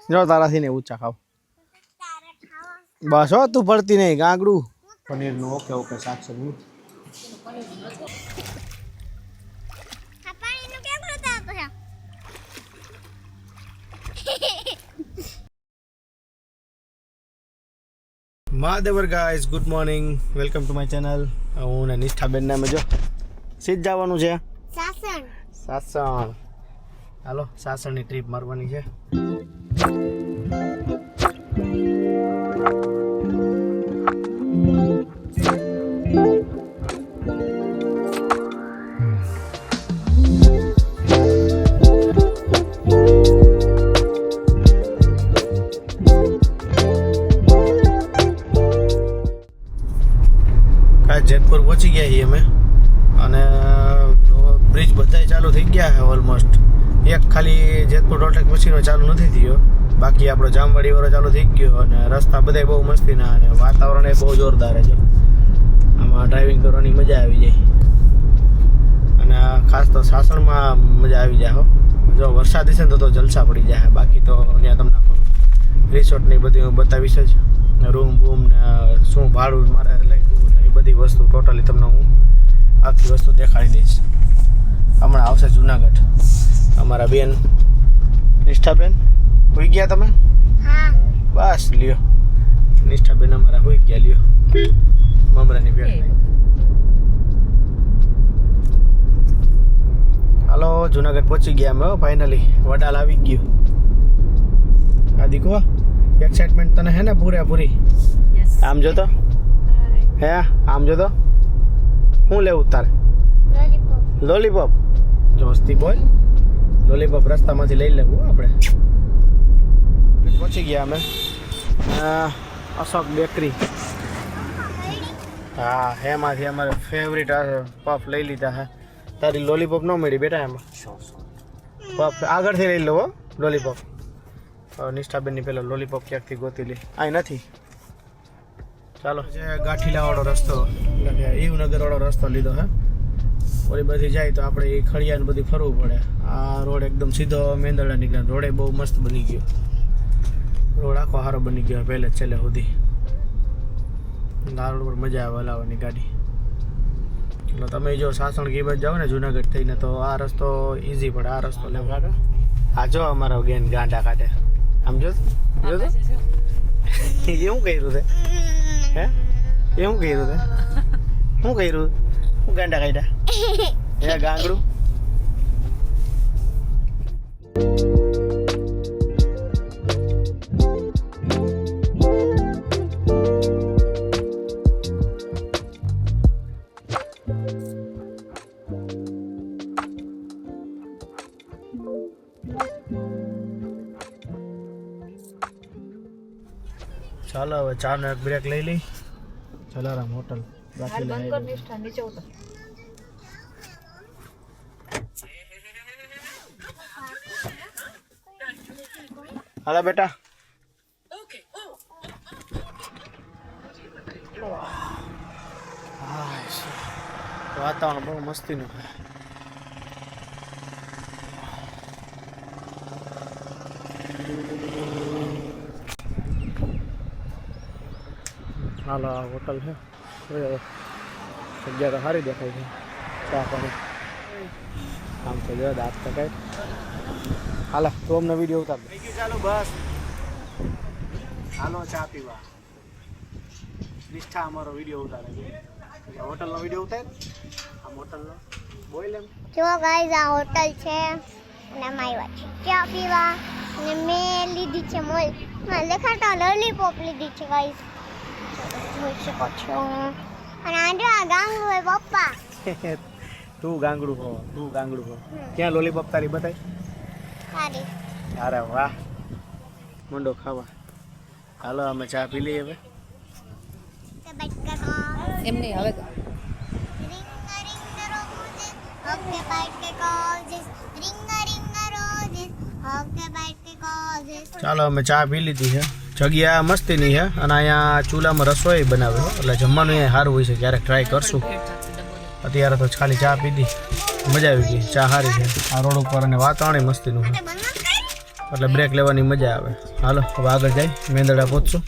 જો તારાથી ને ઊંચા ખાવ બસ હો તું પડતી નહીં ગાંગડું પનીરનું ઓકે ઓકે શાક સબ્જી મહાદેવર guys good morning welcome to my channel હું ને નિષ્ઠાબેન નામે જો સીધ જવાનું છે સાસણ હાલો સાસણની ટ્રીપ મારવાની છે જેતપુર પહોંચી ગયા છીએ અમે અને બ્રિજ બધાય ચાલુ થઈ ગયા છે ઓલમોસ્ટ એક ખાલી જેતપુર ટોટેક પછીનો ચાલુ નથી થયો બાકી આપણો જામવાડી વાળો ચાલુ થઈ ગયો અને રસ્તા બધાય બહુ મસ્તીના અને વાતાવરણ એ બહુ જોરદાર છે આમાં ડ્રાઇવિંગ કરવાની મજા આવી જાય અને ખાસ તો સાસણમાં મજા આવી જાય હો જો વરસાદ હશે ને તો જલસા પડી જાય બાકી તો ત્યાં તમને રિસોર્ટ ને બધું બતાવીશ જ રૂમ બૂમ ને શું ભાડું મારે લાગ્યું ને એ બધી વસ્તુ ટોટલી તમને હું આખી વસ્તુ દેખાડી દઈશ હમણાં આવશે જુનાગઢ અમારા બેન નિષ્ઠાબેન હોઈ ગયા તમે બસ લ્યો નિષ્ઠાબેન અમારા હોઈ ગયા લ્યો મમરાની ભેટ હાલો જુનાગઢ પહોંચી ગયા અમે ફાઇનલી વડાલ આવી ગયું આ દીકો એક્સાઇટમેન્ટ તને હે ને પૂરેપૂરી આમ જો તો હે આમ જો તો શું લેવું તારે લોલીપોપ જોસ્તી બોલ લોલીપોપ રસ્તામાંથી લઈ લેવું આપણે પહોંચી ગયા અમે અશોક બેકરી હા એમાંથી અમારે ફેવરિટ પફ લઈ લીધા હે તારી લોલીપોપ ન મળી બેટા એમાં પફ આગળથી લઈ લો લોલીપોપ નિષ્ઠાબેનની પહેલાં લોલીપોપ ક્યાંકથી ગોતી લી આ નથી ચાલો જે ગાંઠીલાવાળો રસ્તો એટલે ઈવનગરવાળો રસ્તો લીધો હે ઓલી બધી જાય તો આપણે એ ખડિયાને બધી ફરવું પડે આ રોડ એકદમ સીધો મેંદરડા નીકળે રોડે બહુ મસ્ત બની ગયો રોડ આખો સારો બની ગયો પહેલે છેલ્લે સુધી આ રોડ પર મજા આવે હલાવવાની ગાડી એટલે તમે જો સાસણ ઘી બાજુ જાઓ ને જુનાગઢ થઈને તો આ રસ્તો ઇઝી પડે આ રસ્તો લેવો આ જો અમારો ગેન ગાંડા કાઢે આમ જો એવું કર્યું છે હે એવું કર્યું છે શું કર્યું શું ગાંડા કાઢ્યા હે ગાંગડું ચાલો હવે ચાનો એક બ્રેક લઈ લઈ જલારામ હોટલ હાલો બેટા વાતાવરણ બહુ મસ્તીનું હાલો આ હોટલ છે જગ્યા તો સારી દેખાય છે ચા પાણી આમ તો જો દાંત તકાય હાલો તો અમને વિડીયો ઉતાર થઈ ગયું ચાલો બસ હાલો ચા પીવા નિષ્ઠા અમારો વિડીયો ઉતારે છે હોટલનો વિડીયો ઉતાર આમ હોટલનો બોલ એમ જો ગાઈઝ આ હોટલ છે અને અમે આવ્યા છે ચા પીવા અને મેં લીધી છે મોલ લેખાતા લોલીપોપ લીધી છે ગાઈઝ જોઈ શકો છો અને આંડો આ ગાંગડું હોય પપ્પા તું ગાંગડું હો ક્યાં લોલીપોપ તારી બતાય સારી અરે વાહ મંડો ખાવા હાલો અમે ચા પી લઈએ હવે એમ નહીં હવે ચાલો અમે ચા પી લીધી છે જગ્યા મસ્તીની છે અને અહીંયા ચૂલામાં રસોઈ બનાવે એટલે જમવાનું અહીંયા સારું હોય છે ક્યારેક ટ્રાય કરશું અત્યારે તો ખાલી ચા પીધી, મજા આવી ગઈ, ચા સારી છે આ રોડ ઉપર અને વાતાવરણ મસ્તીનું છે એટલે બ્રેક લેવાની મજા આવે. હાલો હવે આગળ જાય, મેંદરડા પહોંચશું.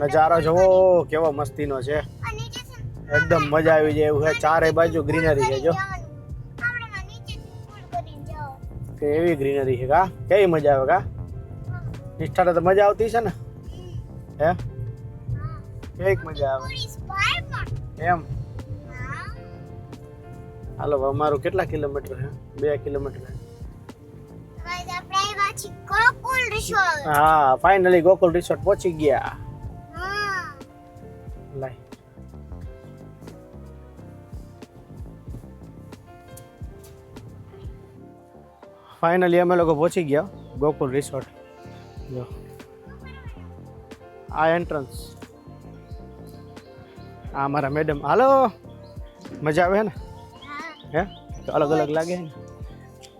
નજારો જોવો કેવો મસ્તીનો છે, એકદમ મજા આવી જાય એવું છે. ચારે બાજુ ગ્રીનરી છે, જો કેવી ગ્રીનરી છે. કા કેવી મજા આવે કા નિષ્ઠાને તો મજા આવતી છે ને? હે કેવી મજા આવે એમ? હાલો અમારું કેટલા કિલોમીટર છે? 2 કિલોમીટર. હા ફાઇનલી ગોકુલ રિસોર્ટ પહોંચી ગયા. લાઈ ફાઇનલી અમે લોકો પહોંચી ગયા ગોકુલ રિસોર્ટ. જો આ એન્ટ્રન્સ, આ અમારા મેડમ. હાલો મજા આવે ને? હે અલગ અલગ લાગે ને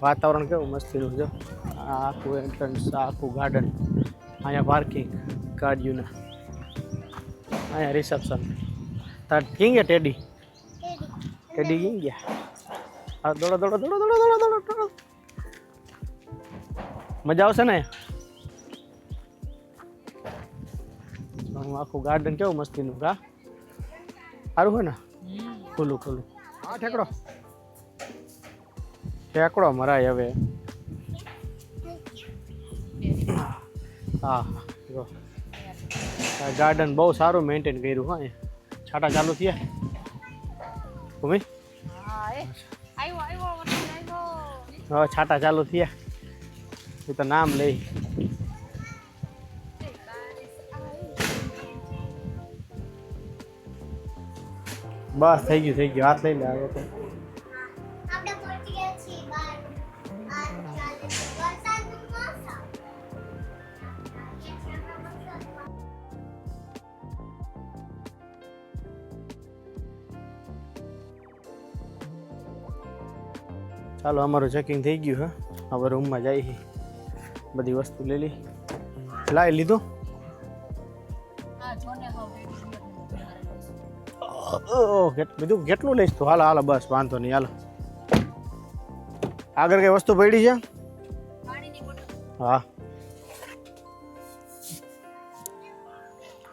વાતાવરણ, કેવું મસ્તીનું. જો આ આખું એન્ટ્રન્સ, આખું ગાર્ડન, અહીંયા પાર્કિંગ ગાડીઓના, અહીંયા રિસેપ્શન. તાર કિંગ ગયા ટેડી? ટેડી કિંગ ગયા? હા દોડો દોડો દોડો દોડો દોડો દોડો દોડો. મજા આવશે ને? આખું ગાર્ડન કેવું મસ્તીનું. કા સારું હોય ને? ખુલ્લું ખુલ્લું. હા ઠેકડો ઠેકડો મરાય હવે. હા જો ગાર્ડન બહુ સારું મેન્ટેન કર્યું. હા છાટા ચાલુ થયા ભૂમિ? હા છાટા ચાલુ થયા, એ તો નામ લઈ. બસ થઈ ગયું હાથ લઈ લે. આવે તો ચાલો અમારું ચેકિંગ થઈ ગયું. હા હવે રૂમમાં જઈએ, બધી વસ્તુ લઈ લી. લાવી લીધું? બીજું કેટલું લઈશ તું? હાલો હાલો બસ વાંધો નહીં. હાલો આગળ કઈ વસ્તુ પડી છે? હા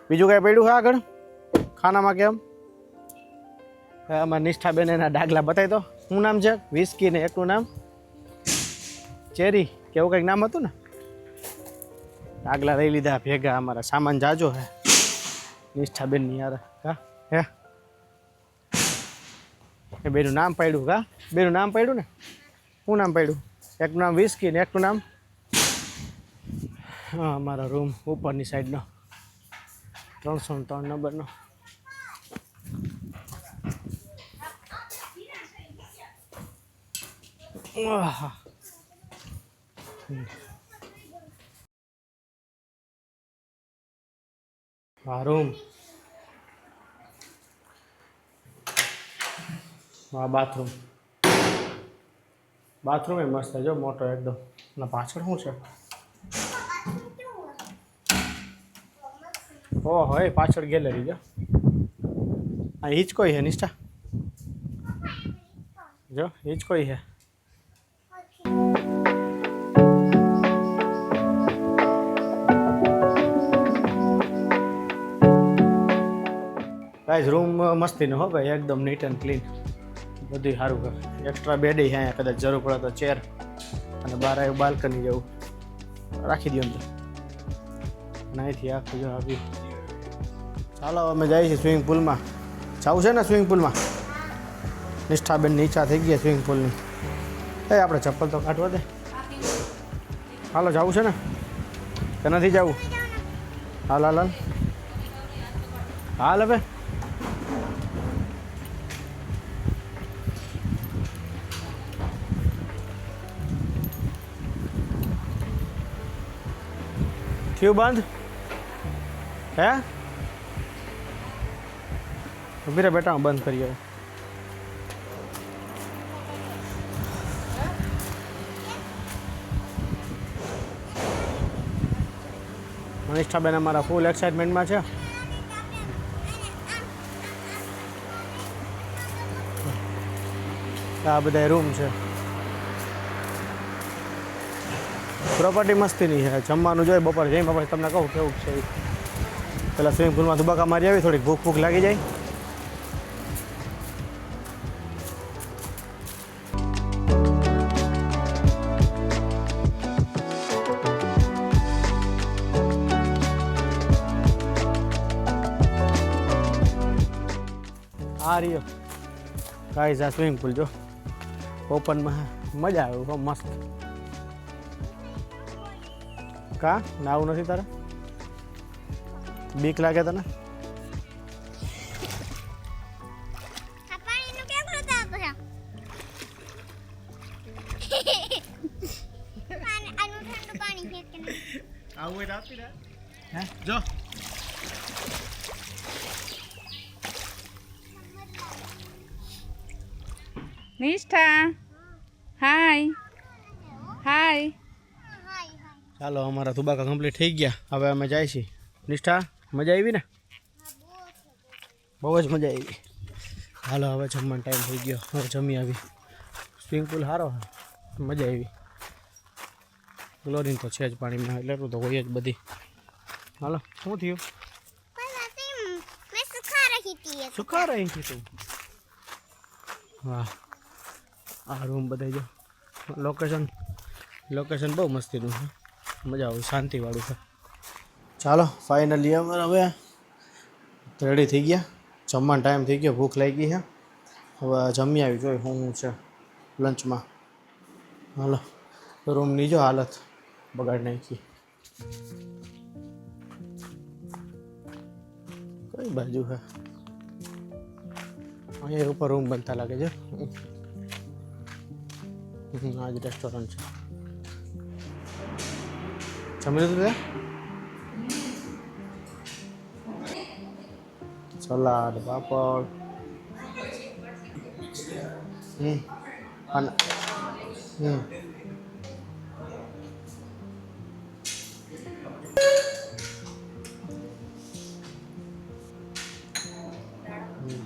બીજું કઈ પડ્યું છે આગળ ખાનામાં? કેમ આમાં નિષ્ઠાબેન એના ડાગલા બતાવી દો. શું નામ છે? વિસ્કી ને એકનું નામ ચેરી કેવું કંઈક નામ હતું ને. ડાગલા લઈ લીધા ભેગા. અમારા સામાન જાજો હે નિષ્ઠાબેનની યાર. હા હે એ બેનું નામ પાડ્યું. કા બેનું નામ પાડ્યું ને? શું નામ પાડ્યું? એકનું નામ વિસ્કી ને એકનું નામ હા અમારો રૂમ ઉપરની સાઈડનો 303 નંબરનો. Room bathroom. બાથરૂમ એ મસ્ત છે જો, મોટો એકદમ. ના પાછળ શું છે? ઓહો એ પાછળ ગેલેરી જો. આ હિચકોઈ હે નિષ્ઠા? જો હિચકોઈ હે. ગાઈઝ રૂમ મસ્તીનો હો ભાઈ, એકદમ નીટ એન્ડ ક્લીન, બધું સારું કરે. એક્સ્ટ્રા બેડ અહીંયા કદાચ જરૂર પડે તો ચેર, અને બહાર આવ્યું બાલ્કની જેવું રાખી દો અંદર. અને અહીંથી આખું જો આવી. ચાલો અમે જઈએ છીએ સ્વિમિંગ પુલમાં. જવું છે ને સ્વિમિંગ પુલમાં? નિષ્ઠાબેનની ઈચ્છા થઈ ગઈ સ્વિમિંગ પુલની. એ આપણે ચપ્પલ તો કાઢવા દે. હાલો જવું છે ને કે નથી જવું? હાલ હાલ હાલ હાલ હવે. થયું બંધ હે ઉભી રે બેટા હું બંધ કરીએ મનીષાબેન અમારા ફૂલ એક્સાઇટમેન્ટમાં છે આ બધા રૂમ છે પ્રોપર્ટી મસ્તીની છે જમવાનું જોઈએ બપોરે જઈ બાપા તમને કહું કેવું છે પેલા સ્વિમિંગ પુલમાં ધુબાકા મારી આવી થોડીક ભૂખ લાગી જાય આ રહ્યો ગાઈઝ આ સ્વિમિંગ પુલ જો ઓપનમાં મજા આવે બહુ મસ્ત કા નાવું નથી તારે બીક લાગે તને આવું એટલે આપી દે હે જો નિષ્ઠા હાય હાય ચાલો અમારા ધુબાકા કમ્પ્લીટ થઈ ગયા હવે અમે જાય છીએ નિષ્ઠા મજા આવી ને બહુ જ મજા આવી હાલો હવે જમવાનો ટાઈમ થઈ ગયો હવે જમી આવી સ્વિમિંગ પુલ સારો મજા આવી ક્લોરીન તો છે જ પાણીમાં એટલે તો હોય જ બધી હાલો શું થયું સુખા રહી હતી તું વાહ આ રૂમ બધા જો લોકેશન બહુ મસ્તીનું છે મજા આવે શાંતિવાળું છે ચાલો ફાઇનલી અમારે હવે રેડી થઈ ગયા જમવાનો ટાઈમ થઈ ગયો ભૂખ લાગી છે હવે જમી આવી જોઈએ શું છે લંચમાં હાલો રૂમની જો હાલત બગાડ નાખી કઈ બાજુ છે અહીંયા ઉપર રૂમ બનતા લાગે છે આ જ રેસ્ટોરન્ટ છે જમી લીધું તે સલાડ પાપડ અને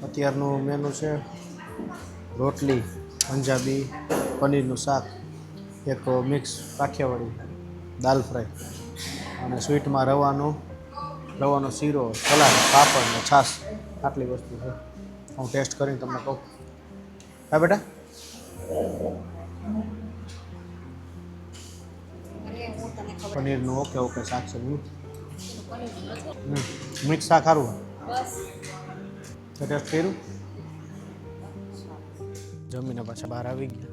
અત્યારનું મેનુ છે રોટલી પંજાબી પનીરનું શાક એક મિક્સ કાઠિયાવાડી દાલ ફ્રાય અને સ્વીટમાં રવાનો શીરો સલાડ પાપડ ને છાશ આટલી વસ્તુ છે હું ટેસ્ટ કરીને તમને કહું હા બેટા પનીરનું ઓકે શાક છે મિક્સ શાક સારું ટેસ્ટ કર્યું જમીને પાછા બહાર આવી ગયા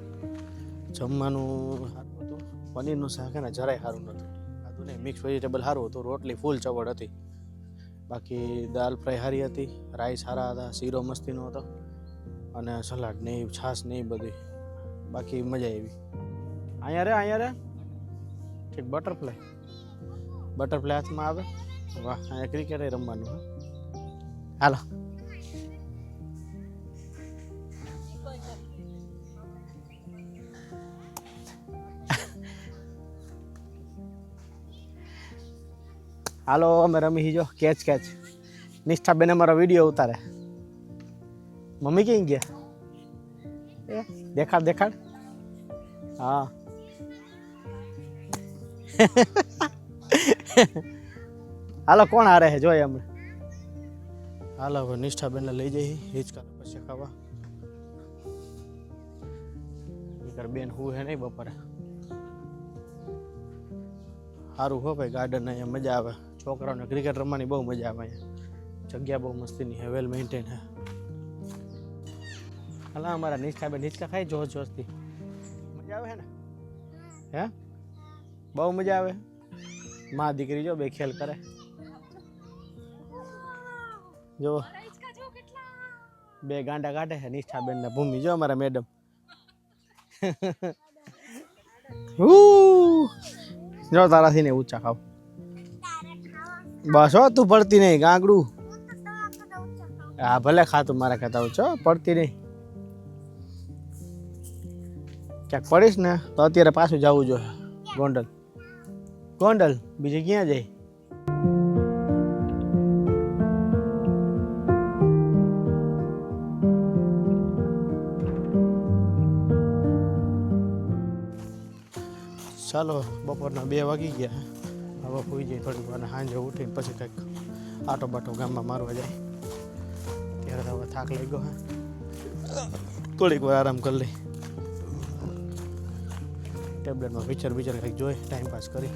જમવાનું સારું હતું પનીરનું શાક ને જરાય સારું નહોતું આદું નહીં મિક્સ વેજીટેબલ સારું હતું રોટલી ફૂલ ચવડ હતી બાકી દાલ ફ્રાય સારી હતી રાઈસ સારા હતા શીરો મસ્તીનો હતો અને સલાડ નહીં છાશ નહીં બધી બાકી મજા આવી અહીંયા રે ઠીક બટરફ્લાય હાથમાં આવે વાહ અહીંયા ક્રિકેટ રમવાનું હાલો હાલો અમે રમી જો કેચ નિષ્ઠાબેન અમારો વિડીયો ઉતારે મમ્મી ક્યાં ગયા દેખાડ હા હાલો કોણ હારે છે જોઈએ અમે હાલો હવે નિષ્ઠાબેનને લઈ જઈએ હિંચકા પછી ખાવા બેન હું હે નહીં બપોરે સારું હો ભાઈ ગાર્ડન અહીંયા મજા આવે છોકરાઓને ક્રિકેટ રમવાની બહુ મજા આવે અહીંયા જગ્યા બહુ મસ્તીની છે વેલ મેન્ટેન હે હાલા અમારા નિષ્ઠાબેન હિંચકા ખાઈ જોશથી મજા આવે છે ને હે બહુ મજા આવે માં દીકરી જો બે ખેલ કરે જો બે ગાંડા કાઢે છે નિષ્ઠાબેન ને ભૂમિ જો અમારા મેડમ જો તારાથી ને ઊંચા ખાવ બસ હો તું પડતી નહીં ગાંગડું. હા ભલે ખાતું મારા ખાતા છો પડતી નહીં. ક્યાંક પડીશ ને તો અત્યારે પાછું જવું જોઈએ ગોંડલ. ગોંડલ બીજે ક્યાં જાય? ચાલો બપોરના 2 વાગી ગયા. હવે સુઈ જાય થોડીક વાર, સાંજે ઉઠીને પછી કંઈક આટો બાટો ગામમાં મારવા જાય. ત્યારે હવે થાક લાગી ગયો. થોડીક વાર આરામ કરી લઈ, ટેબ્લેટમાં પિક્ચર કંઈક જોઈ ટાઈમ પાસ કરી.